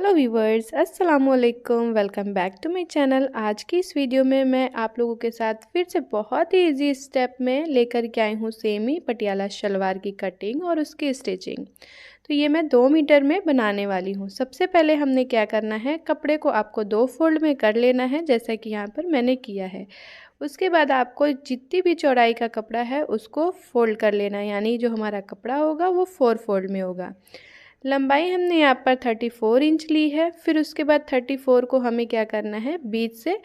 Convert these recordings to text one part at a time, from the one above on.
Hello viewers, अस्सलाम वालेकुम। Welcome back to my channel. आज की इस वीडियो में मैं आप लोगों के साथ फिर से बहुत ही इजी स्टेप में लेकर के आई हूँ सेमी पटियाला शलवार की कटिंग और उसकी स्टिचिंग। तो ये मैं 2 मीटर में बनाने वाली हूँ। सबसे पहले हमने क्या करना है, कपड़े को आपको 2 फोल्ड में कर लेना है, जैसा कि यहाँ पर मैंने किया है। उसके बाद आपको जितनी भी चौड़ाई का कपड़ा है उसको फोल्ड कर लेना है, यानी जो हमारा कपड़ा होगा वो 4 फोल्ड में होगा। लंबाई हमने यहाँ पर 34 इंच ली है। फिर उसके बाद 34 को हमें क्या करना है, बीच से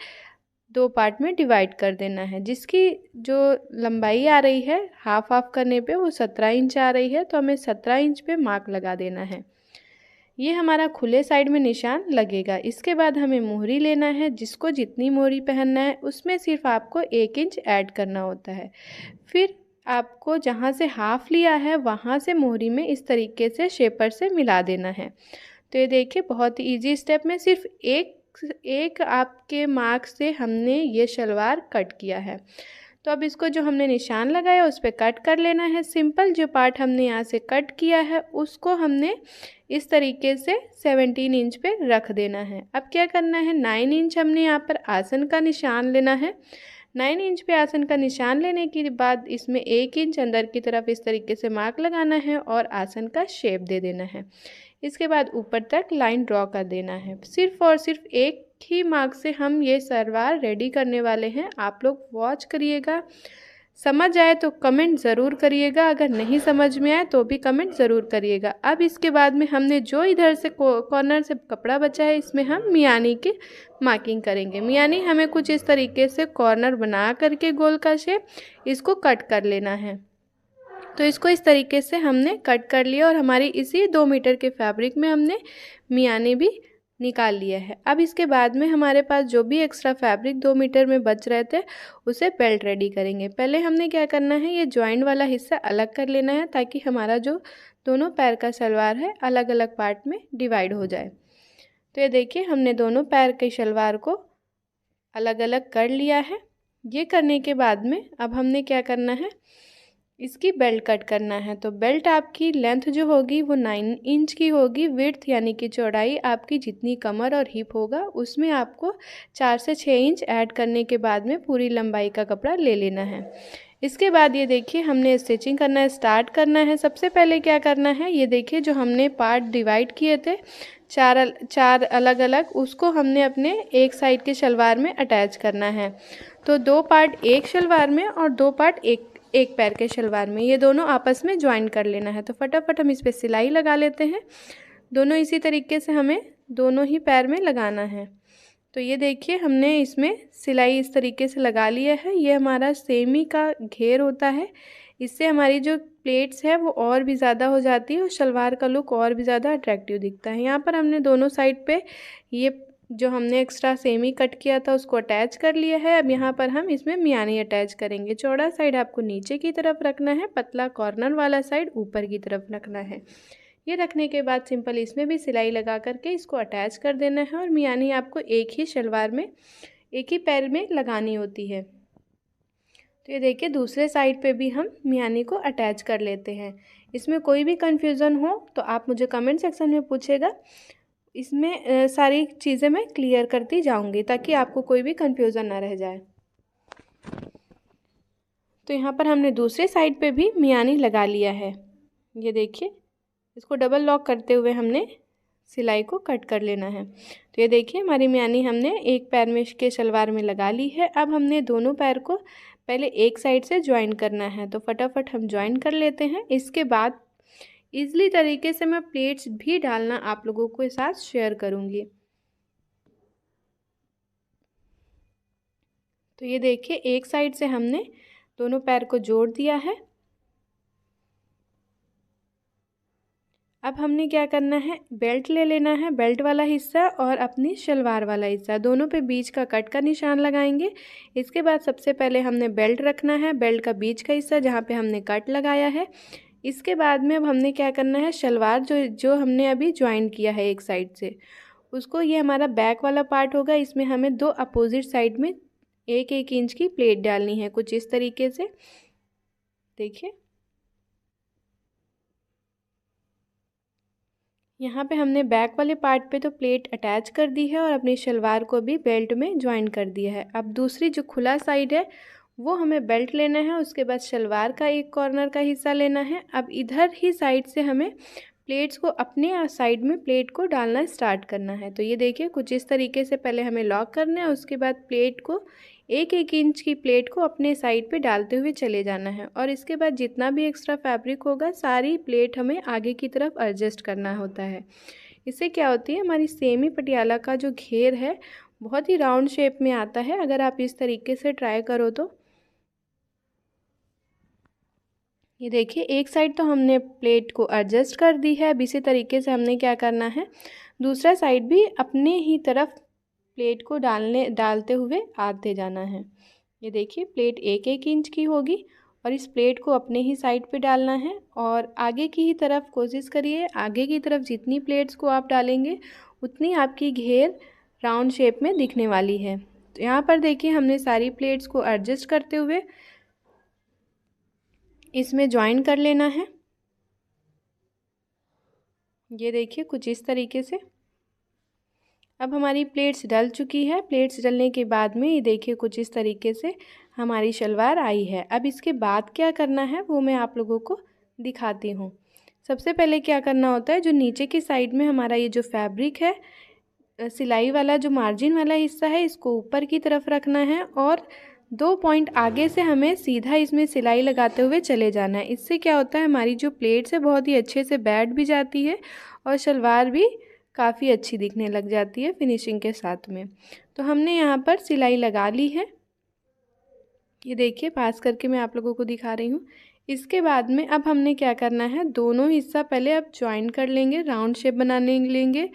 2 पार्ट में डिवाइड कर देना है। जिसकी जो लंबाई आ रही है हाफ हाफ करने पे वो 17 इंच आ रही है, तो हमें 17 इंच पे मार्क लगा देना है। ये हमारा खुले साइड में निशान लगेगा। इसके बाद हमें मोहरी लेना है। जिसको जितनी मोहरी पहनना है उसमें सिर्फ आपको 1 इंच ऐड करना होता है। फिर आपको जहाँ से हाफ लिया है वहाँ से मोहरी में इस तरीके से शेपर से मिला देना है। तो ये देखिए, बहुत ही ईजी स्टेप में सिर्फ एक आपके मार्क से हमने ये शलवार कट किया है। तो अब इसको जो हमने निशान लगाया उस पर कट कर लेना है। सिंपल जो पार्ट हमने यहाँ से कट किया है उसको हमने इस तरीके से 17 इंच पे रख देना है। अब क्या करना है, 9 इंच हमने यहाँ पर आसन का निशान लेना है। 9 इंच पे आसन का निशान लेने के बाद इसमें 1 इंच अंदर की तरफ इस तरीके से मार्क लगाना है और आसन का शेप दे देना है। इसके बाद ऊपर तक लाइन ड्रॉ कर देना है। सिर्फ और सिर्फ एक ही मार्क से हम ये सलवार रेडी करने वाले हैं। आप लोग वॉच करिएगा, समझ आए तो कमेंट ज़रूर करिएगा, अगर नहीं समझ में आए तो भी कमेंट ज़रूर करिएगा। अब इसके बाद में हमने जो इधर से कॉर्नर से कपड़ा बचा है इसमें हम मियानी की मार्किंग करेंगे। मियानी हमें कुछ इस तरीके से कॉर्नर बना करके गोल का शेप इसको कट कर लेना है। तो इसको इस तरीके से हमने कट कर लिया और हमारी इसी 2 मीटर के फैब्रिक में हमने मियानी भी निकाल लिया है। अब इसके बाद में हमारे पास जो भी एक्स्ट्रा फैब्रिक 2 मीटर में बच रहे थे उसे बेल्ट रेडी करेंगे। पहले हमने क्या करना है, ये जॉइंट वाला हिस्सा अलग कर लेना है ताकि हमारा जो दोनों पैर का सलवार है अलग अलग पार्ट में डिवाइड हो जाए। तो ये देखिए, हमने दोनों पैर के शलवार को अलग अलग कर लिया है। ये करने के बाद में अब हमने क्या करना है, इसकी बेल्ट कट करना है। तो बेल्ट आपकी लेंथ जो होगी वो 9 इंच की होगी। विड्थ यानी कि चौड़ाई आपकी जितनी कमर और हिप होगा उसमें आपको 4 से 6 इंच ऐड करने के बाद में पूरी लंबाई का कपड़ा ले लेना है। इसके बाद ये देखिए, हमने स्टिचिंग करना स्टार्ट करना है। सबसे पहले क्या करना है, ये देखिए जो हमने पार्ट डिवाइड किए थे चार अलग अलग, उसको हमने अपने एक साइड के शलवार में अटैच करना है। तो 2 पार्ट एक शलवार में और 2 पार्ट एक पैर के शलवार में, ये दोनों आपस में ज्वाइन कर लेना है। तो फटाफट हम इस पर सिलाई लगा लेते हैं। दोनों इसी तरीके से हमें दोनों ही पैर में लगाना है। तो ये देखिए, हमने इसमें सिलाई इस तरीके से लगा लिया है। ये हमारा सेमी का घेर होता है, इससे हमारी जो प्लेट्स है वो और भी ज़्यादा हो जाती है और शलवार का लुक और भी ज़्यादा अट्रैक्टिव दिखता है। यहाँ पर हमने दोनों साइड पे ये जो हमने एक्स्ट्रा सेमी कट किया था उसको अटैच कर लिया है। अब यहाँ पर हम इसमें मियानी अटैच करेंगे। चौड़ा साइड आपको नीचे की तरफ रखना है, पतला कॉर्नर वाला साइड ऊपर की तरफ रखना है। ये रखने के बाद सिंपल इसमें भी सिलाई लगा करके इसको अटैच कर देना है और मियानी आपको एक ही शलवार में एक ही पैर में लगानी होती है। तो ये देखिए, दूसरे साइड पे भी हम मियानी को अटैच कर लेते हैं। इसमें कोई भी कन्फ्यूज़न हो तो आप मुझे कमेंट सेक्शन में पूछेगा। इसमें सारी चीज़ें मैं क्लियर करती जाऊंगी ताकि आपको कोई भी कन्फ्यूज़न ना रह जाए। तो यहाँ पर हमने दूसरे साइड पे भी मियानी लगा लिया है। ये देखिए, इसको डबल लॉक करते हुए हमने सिलाई को कट कर लेना है। तो ये देखिए, हमारी मियानी हमने एक पैर में के शलवार में लगा ली है। अब हमने दोनों पैर को पहले एक साइड से ज्वाइन करना है, तो फटाफट हम ज्वाइन कर लेते हैं। इसके बाद ईज़िली तरीके से मैं प्लेट्स भी डालना आप लोगों के साथ शेयर करूँगी। तो ये देखिए, एक साइड से हमने दोनों पैर को जोड़ दिया है। अब हमने क्या करना है, बेल्ट ले लेना है, बेल्ट वाला हिस्सा और अपनी शलवार वाला हिस्सा दोनों पे बीच का कट का निशान लगाएंगे। इसके बाद सबसे पहले हमने बेल्ट रखना है, बेल्ट का बीच का हिस्सा जहाँ पे हमने कट लगाया है। इसके बाद में अब हमने क्या करना है, शलवार जो जो हमने अभी ज्वाइन किया है एक साइड से उसको, ये हमारा बैक वाला पार्ट होगा। इसमें हमें 2 अपोजिट साइड में 1-1 इंच की प्लेट डालनी है, कुछ इस तरीके से। देखिए, यहाँ पे हमने बैक वाले पार्ट पे तो प्लेट अटैच कर दी है और अपनी शलवार को भी बेल्ट में ज्वाइन कर दिया है। अब दूसरी जो खुला साइड है वो हमें बेल्ट लेना है, उसके बाद शलवार का एक कॉर्नर का हिस्सा लेना है। अब इधर ही साइड से हमें प्लेट्स को अपने साइड में प्लेट को डालना स्टार्ट करना है। तो ये देखिए कुछ इस तरीके से पहले हमें लॉक करना है, उसके बाद प्लेट को एक एक इंच की प्लेट को अपने साइड पे डालते हुए चले जाना है और इसके बाद जितना भी एक्स्ट्रा फैब्रिक होगा सारी प्लेट हमें आगे की तरफ एडजस्ट करना होता है। इससे क्या होती है, हमारी सेमी पटियाला का जो घेर है बहुत ही राउंड शेप में आता है अगर आप इस तरीके से ट्राई करो तो। ये देखिए एक साइड तो हमने प्लेट को एडजस्ट कर दी है। अब इसी तरीके से हमने क्या करना है, दूसरा साइड भी अपने ही तरफ प्लेट को डालते हुए आते जाना है। ये देखिए प्लेट एक एक इंच की होगी और इस प्लेट को अपने ही साइड पे डालना है और आगे की ही तरफ कोशिश करिए। आगे की तरफ जितनी प्लेट्स को आप डालेंगे उतनी आपकी घेर राउंड शेप में दिखने वाली है। तो यहाँ पर देखिए हमने सारी प्लेट्स को एडजस्ट करते हुए इसमें ज्वाइन कर लेना है। ये देखिए कुछ इस तरीके से। अब हमारी प्लेट्स डल चुकी है। प्लेट्स डलने के बाद में ये देखिए कुछ इस तरीके से हमारी शलवार आई है। अब इसके बाद क्या करना है वो मैं आप लोगों को दिखाती हूँ। सबसे पहले क्या करना होता है, जो नीचे की साइड में हमारा ये जो फैब्रिक है, सिलाई वाला जो मार्जिन वाला हिस्सा है, इसको ऊपर की तरफ रखना है और 2 पॉइंट आगे से हमें सीधा इसमें सिलाई लगाते हुए चले जाना है। इससे क्या होता है, हमारी जो प्लेट्स है बहुत ही अच्छे से बैठ भी जाती है और शलवार भी काफ़ी अच्छी दिखने लग जाती है फिनिशिंग के साथ में। तो हमने यहाँ पर सिलाई लगा ली है। ये देखिए पास करके मैं आप लोगों को दिखा रही हूँ। इसके बाद में अब हमने क्या करना है, दोनों हिस्सा पहले अब ज्वाइन कर लेंगे, राउंड शेप बनाने लेंगे।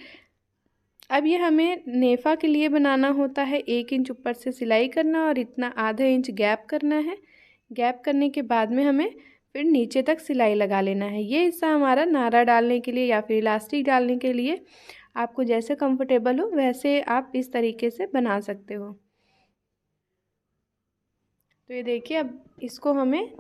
अब ये हमें नेफा के लिए बनाना होता है। 1 इंच ऊपर से सिलाई करना और इतना आधा इंच गैप करना है। गैप करने के बाद में हमें फिर नीचे तक सिलाई लगा लेना है। ये हिस्सा हमारा नारा डालने के लिए या फिर इलास्टिक डालने के लिए, आपको जैसे कंफर्टेबल हो वैसे आप इस तरीके से बना सकते हो। तो ये देखिए अब इसको हमें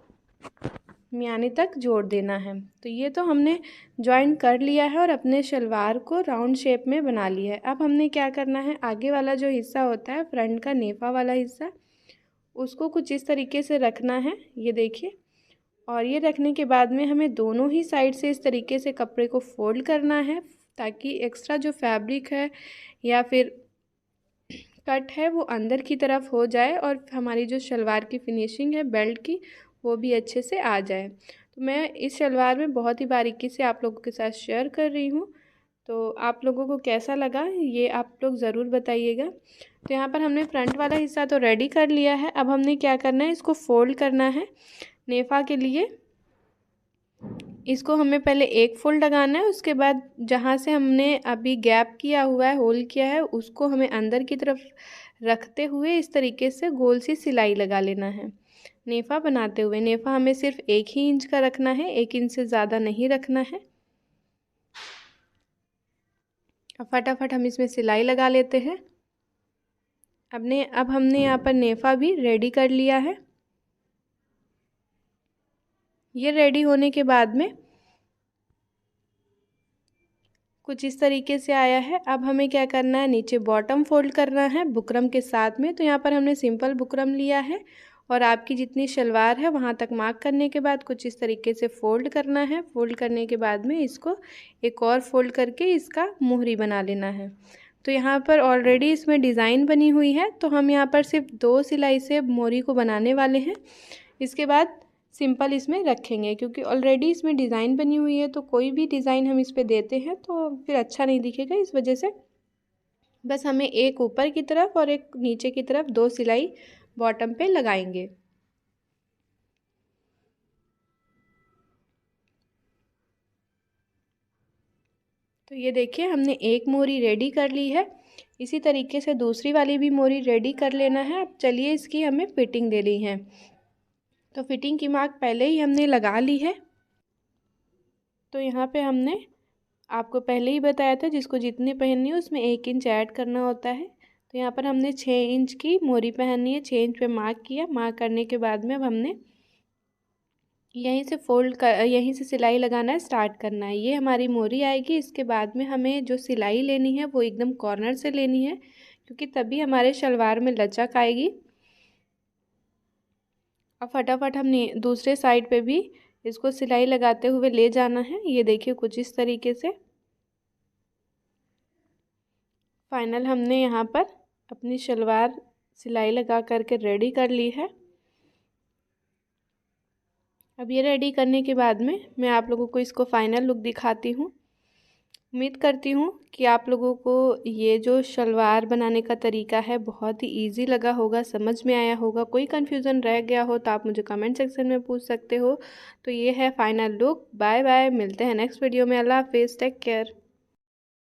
मियानी तक जोड़ देना है। तो ये तो हमने ज्वाइन कर लिया है और अपने शलवार को राउंड शेप में बना लिया है। अब हमने क्या करना है, आगे वाला जो हिस्सा होता है फ्रंट का नेफा वाला हिस्सा, उसको कुछ इस तरीके से रखना है। ये देखिए, और ये रखने के बाद में हमें दोनों ही साइड से इस तरीके से कपड़े को फोल्ड करना है ताकि एक्स्ट्रा जो फैब्रिक है या फिर कट है वो अंदर की तरफ हो जाए और हमारी जो शलवार की फिनिशिंग है बेल्ट की वो भी अच्छे से आ जाए। तो मैं इस शलवार में बहुत ही बारीकी से आप लोगों के साथ शेयर कर रही हूँ। तो आप लोगों को कैसा लगा ये आप लोग ज़रूर बताइएगा। तो यहाँ पर हमने फ्रंट वाला हिस्सा तो रेडी कर लिया है। अब हमने क्या करना है, इसको फोल्ड करना है नेफा के लिए। इसको हमें पहले एक फोल्ड लगाना है, उसके बाद जहाँ से हमने अभी गैप किया हुआ है, होल किया है, उसको हमें अंदर की तरफ रखते हुए इस तरीके से गोल सी सिलाई लगा लेना है नेफा बनाते हुए। नेफा हमें सिर्फ 1 ही इंच का रखना है, 1 इंच से ज़्यादा नहीं रखना है। अब फटाफट हम इसमें सिलाई लगा लेते हैं। अब हमने यहाँ पर नेफा भी रेडी कर लिया है। ये रेडी होने के बाद में कुछ इस तरीके से आया है। अब हमें क्या करना है, नीचे बॉटम फोल्ड करना है बुकरम के साथ में। तो यहाँ पर हमने सिंपल बुकरम लिया है और आपकी जितनी शलवार है वहाँ तक मार्क करने के बाद कुछ इस तरीके से फ़ोल्ड करना है। फ़ोल्ड करने के बाद में इसको एक और फ़ोल्ड करके इसका मोहरी बना लेना है। तो यहाँ पर ऑलरेडी इसमें डिज़ाइन बनी हुई है, तो हम यहाँ पर सिर्फ 2 सिलाई से मोहरी को बनाने वाले हैं। इसके बाद सिंपल इसमें रखेंगे क्योंकि ऑलरेडी इसमें डिज़ाइन बनी हुई है, तो कोई भी डिज़ाइन हम इस पर देते हैं तो फिर अच्छा नहीं दिखेगा। इस वजह से बस हमें एक ऊपर की तरफ और एक नीचे की तरफ 2 सिलाई बॉटम पे लगाएंगे। तो ये देखिए हमने एक मोरी रेडी कर ली है। इसी तरीके से दूसरी वाली भी मोरी रेडी कर लेना है। अब चलिए इसकी हमें फिटिंग देनी है। तो फिटिंग की मार्क पहले ही हमने लगा ली है। तो यहाँ पे हमने आपको पहले ही बताया था जिसको जितनी पहननी है उसमें 1 इंच ऐड करना होता है। तो यहाँ पर हमने 6 इंच की मोरी पहननी है। 6 इंच पे मार्क किया। मार्क करने के बाद में अब हमने यहीं से फोल्ड कर, यहीं से सिलाई लगाना स्टार्ट करना है। ये हमारी मोरी आएगी। इसके बाद में हमें जो सिलाई लेनी है वो एकदम कॉर्नर से लेनी है, क्योंकि तभी हमारे शलवार में लचक आएगी। अब फटाफट हमने दूसरे साइड पे भी इसको सिलाई लगाते हुए ले जाना है। ये देखिए कुछ इस तरीके से। फाइनल हमने यहाँ पर अपनी शलवार सिलाई लगा करके रेडी कर ली है। अब ये रेडी करने के बाद में मैं आप लोगों को इसको फाइनल लुक दिखाती हूँ। उम्मीद करती हूँ कि आप लोगों को ये जो शलवार बनाने का तरीका है बहुत ही इजी लगा होगा, समझ में आया होगा। कोई कन्फ्यूज़न रह गया हो तो आप मुझे कमेंट सेक्शन में पूछ सकते हो। तो ये है फाइनल लुक। बाय बाय, मिलते हैं नेक्स्ट वीडियो में। अल्लाह हाफिज़, टेक केयर।